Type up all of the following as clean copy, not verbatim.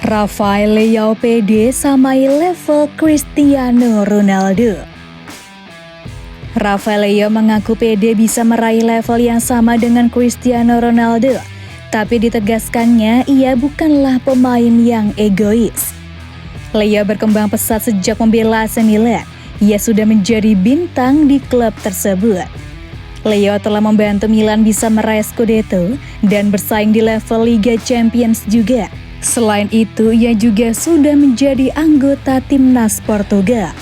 Rafael Leao pede samai level Cristiano Ronaldo. Rafael Leao mengaku pede bisa meraih level yang sama dengan Cristiano Ronaldo, tapi ditegaskannya ia bukanlah pemain yang egois. Leao berkembang pesat sejak membela AC Milan. Ia sudah menjadi bintang di klub tersebut. Leao telah membantu Milan bisa meraih Scudetto dan bersaing di level Liga Champions juga. Selain itu, ia juga sudah menjadi anggota timnas Portugal.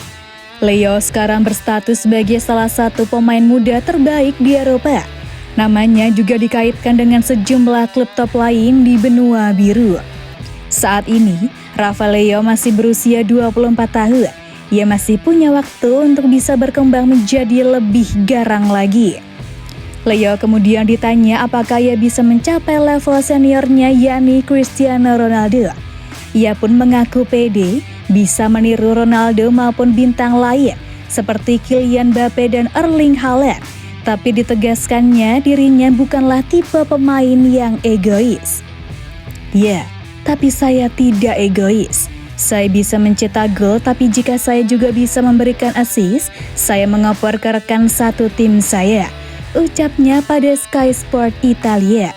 Leao sekarang berstatus sebagai salah satu pemain muda terbaik di Eropa. Namanya juga dikaitkan dengan sejumlah klub top lain di benua biru. Saat ini, Rafael Leao masih berusia 24 tahun. Ia masih punya waktu untuk bisa berkembang menjadi lebih garang lagi. Leao kemudian ditanya apakah ia bisa mencapai level seniornya yakni Cristiano Ronaldo. Ia pun mengaku pede bisa meniru Ronaldo maupun bintang lain seperti Kylian Mbappe dan Erling Haaland. Tapi ditegaskannya dirinya bukanlah tipe pemain yang egois. Ya, tapi saya tidak egois. Saya bisa mencetak gol, tapi jika saya juga bisa memberikan assist, saya mengoper ke rekan satu tim saya, ucapnya pada Sky Sport Italia.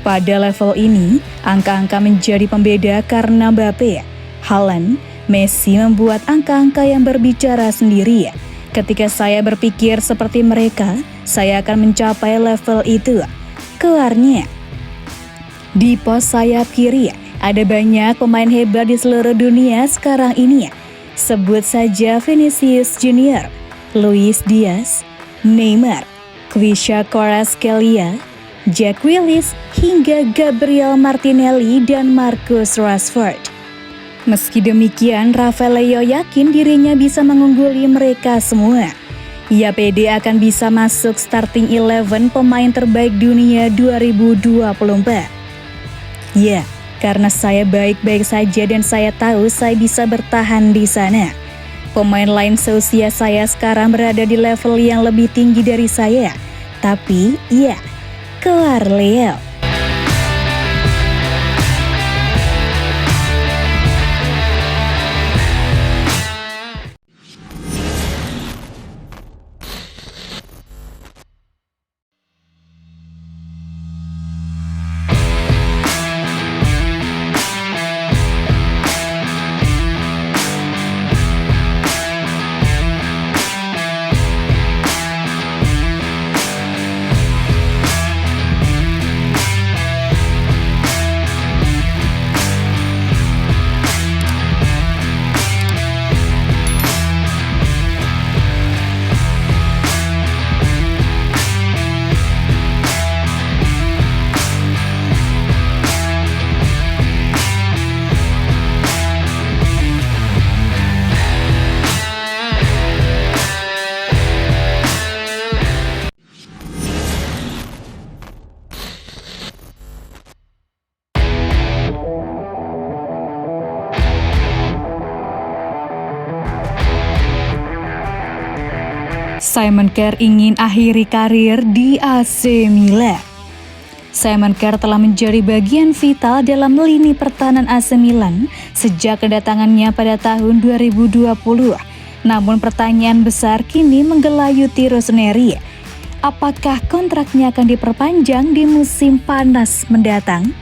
Pada level ini, angka-angka menjadi pembeda karena Mbappe, Haaland, Messi membuat angka-angka yang berbicara sendiri. Ketika saya berpikir seperti mereka, saya akan mencapai level itu, kelarnya. Di pos sayap kiri, ada banyak pemain hebat di seluruh dunia sekarang ini. Sebut saja Vinicius Junior, Luis Diaz, Neymar, Quisha Kvaratskhelia, Jack Grealish, hingga Gabriel Martinelli dan Marcus Rashford. Meski demikian, Rafael Leao yakin dirinya bisa mengungguli mereka semua. Ia pede akan bisa masuk starting 11 pemain terbaik dunia 2024. Ya, karena saya baik-baik saja dan saya tahu saya bisa bertahan di sana. Pemain lain seusia saya sekarang berada di level yang lebih tinggi dari saya. Tapi, ya, kelar Leao. Simon Kjær ingin akhiri karir di AC Milan. Simon Kjær telah menjadi bagian vital dalam lini pertahanan AC Milan sejak kedatangannya pada tahun 2020. Namun pertanyaan besar kini menggelayuti Rossoneri. Apakah kontraknya akan diperpanjang di musim panas mendatang?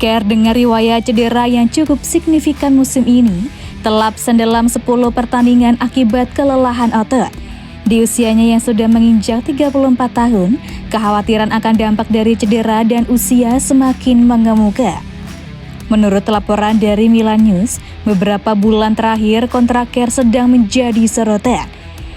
Kjær dengan riwayat cedera yang cukup signifikan musim ini telah absen dalam 10 pertandingan akibat kelelahan otot. Di usianya yang sudah menginjak 34 tahun, kekhawatiran akan dampak dari cedera dan usia semakin mengemuka. Menurut laporan dari Milan News, beberapa bulan terakhir kontrak Kjær sedang menjadi sorotan.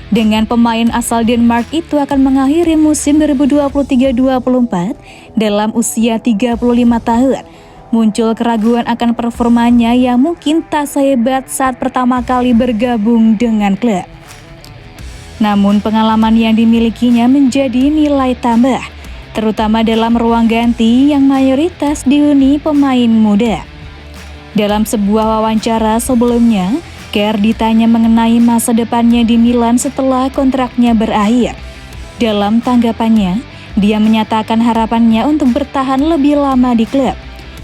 Dengan pemain asal Denmark itu akan mengakhiri musim 2023-24 dalam usia 35 tahun. Muncul keraguan akan performanya yang mungkin tak sehebat saat pertama kali bergabung dengan klub. Namun pengalaman yang dimilikinya menjadi nilai tambah, terutama dalam ruang ganti yang mayoritas dihuni pemain muda. Dalam sebuah wawancara sebelumnya, Kjær ditanya mengenai masa depannya di Milan setelah kontraknya berakhir. Dalam tanggapannya, dia menyatakan harapannya untuk bertahan lebih lama di klub.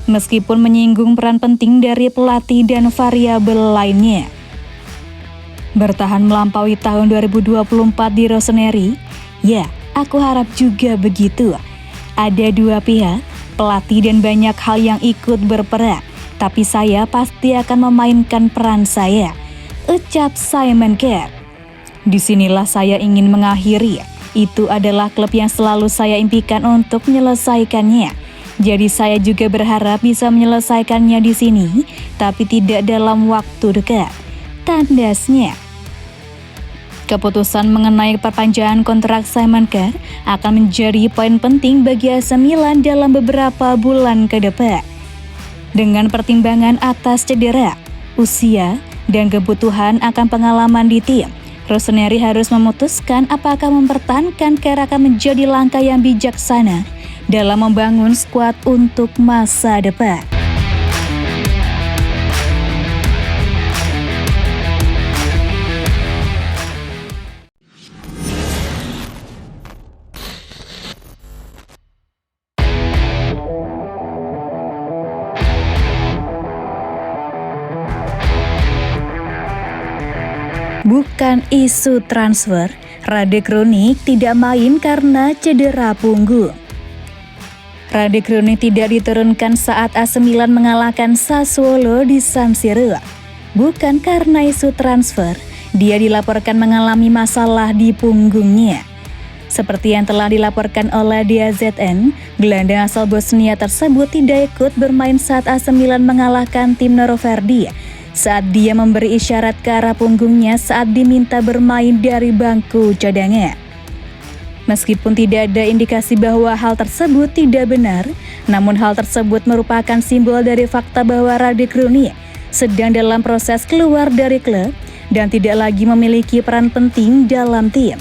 meskipun menyinggung peran penting dari pelatih dan variabel lainnya. Bertahan melampaui tahun 2024 di Rossoneri? Ya, aku harap juga begitu. Ada dua pihak, pelatih dan banyak hal yang ikut berperan, tapi saya pasti akan memainkan peran saya, ucap Simon Kerr. Disinilah saya ingin mengakhiri. Itu adalah klub yang selalu saya impikan untuk menyelesaikannya. Jadi saya juga berharap bisa menyelesaikannya di sini, tapi tidak dalam waktu dekat, tandasnya. Keputusan mengenai perpanjangan kontrak Simon Kerr akan menjadi poin penting bagi AC Milan dalam beberapa bulan ke depan. Dengan pertimbangan atas cedera, usia, dan kebutuhan akan pengalaman di tim, Rossoneri harus memutuskan apakah mempertahankan Kerr akan menjadi langkah yang bijaksana dalam membangun skuad untuk masa depan. Bukan isu transfer, Rade Krunic tidak main karena cedera punggung. Rade Krunic tidak diturunkan saat AC Milan mengalahkan Sassuolo di San Siro. Bukan karena isu transfer, dia dilaporkan mengalami masalah di punggungnya. Seperti yang telah dilaporkan oleh DAZN, gelandang asal Bosnia tersebut tidak ikut bermain saat AC Milan mengalahkan tim Noroverdi saat dia memberi isyarat ke arah punggungnya saat diminta bermain dari bangku cadangan. Meskipun tidak ada indikasi bahwa hal tersebut tidak benar, namun hal tersebut merupakan simbol dari fakta bahwa Rade Krunic sedang dalam proses keluar dari klub dan tidak lagi memiliki peran penting dalam tim.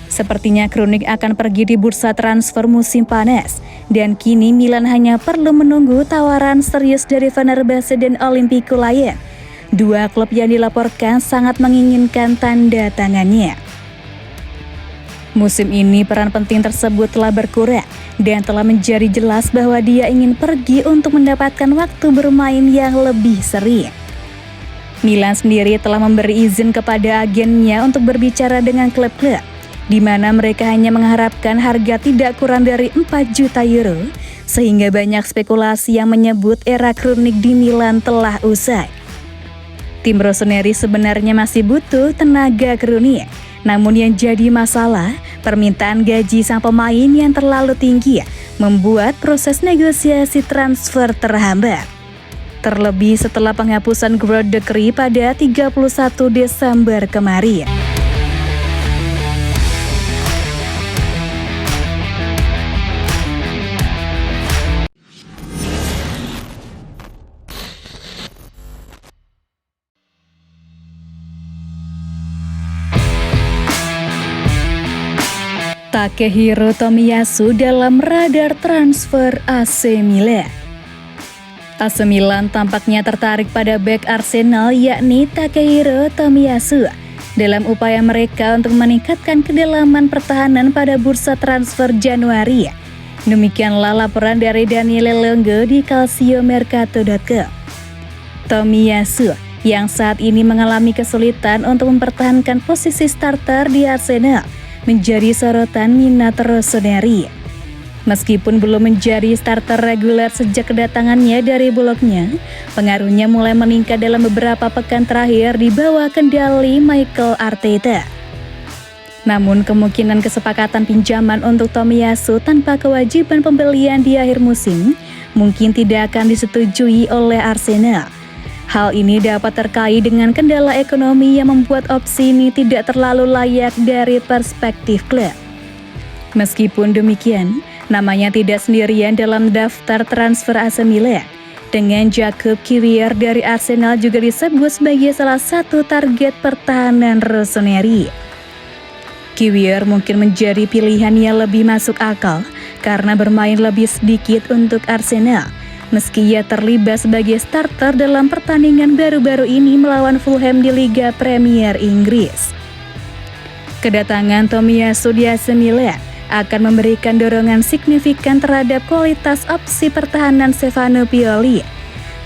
Sepertinya Krunic akan pergi di bursa transfer musim panas, dan kini Milan hanya perlu menunggu tawaran serius dari Fenerbahce dan Olympique Lyon. Dua klub yang dilaporkan sangat menginginkan tanda tangannya. Musim ini peran penting tersebut telah berkurang dan telah menjadi jelas bahwa dia ingin pergi untuk mendapatkan waktu bermain yang lebih sering. Milan sendiri telah memberi izin kepada agennya untuk berbicara dengan klub-klub, di mana mereka hanya mengharapkan harga tidak kurang dari 4 juta euro, sehingga banyak spekulasi yang menyebut era Krunic di Milan telah usai. Tim Rossoneri sebenarnya masih butuh tenaga Krunic, namun yang jadi masalah, permintaan gaji sang pemain yang terlalu tinggi membuat proses negosiasi transfer terhambat. Terlebih setelah penghapusan Growth Decree pada 31 Desember kemarin. Takehiro Tomiyasu dalam radar transfer AC Milan. AC Milan tampaknya tertarik pada bek Arsenal yakni Takehiro Tomiyasu dalam upaya mereka untuk meningkatkan kedalaman pertahanan pada bursa transfer Januari. Demikianlah laporan dari Daniele Longo di calciomercato.com. Tomiyasu yang saat ini mengalami kesulitan untuk mempertahankan posisi starter di Arsenal menjadi sorotan minat Rossoneri. Meskipun belum menjadi starter reguler sejak kedatangannya dari Bologna, pengaruhnya mulai meningkat dalam beberapa pekan terakhir di bawah kendali Mikel Arteta. Namun kemungkinan kesepakatan pinjaman untuk Tomiyasu tanpa kewajiban pembelian di akhir musim mungkin tidak akan disetujui oleh Arsenal. Hal ini dapat terkait dengan kendala ekonomi yang membuat opsi ini tidak terlalu layak dari perspektif klub. Meskipun demikian, namanya tidak sendirian dalam daftar transfer AC Milan. Dengan Jakub Kiwior dari Arsenal juga disebut sebagai salah satu target pertahanan Rossoneri. Kiwior mungkin menjadi pilihan yang lebih masuk akal karena bermain lebih sedikit untuk Arsenal, meski ia terlibat sebagai starter dalam pertandingan baru-baru ini melawan Fulham di Liga Premier Inggris. Kedatangan Tomiyasu di AC Milan akan memberikan dorongan signifikan terhadap kualitas opsi pertahanan Stefano Pioli,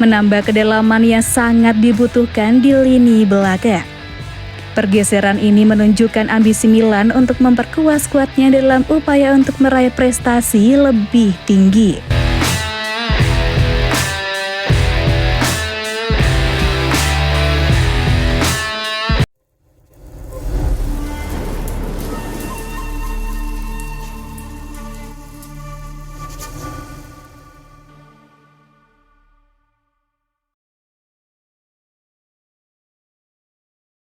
menambah kedalaman yang sangat dibutuhkan di lini belakang. Pergeseran ini menunjukkan ambisi Milan untuk memperkuat skuadnya dalam upaya untuk meraih prestasi lebih tinggi.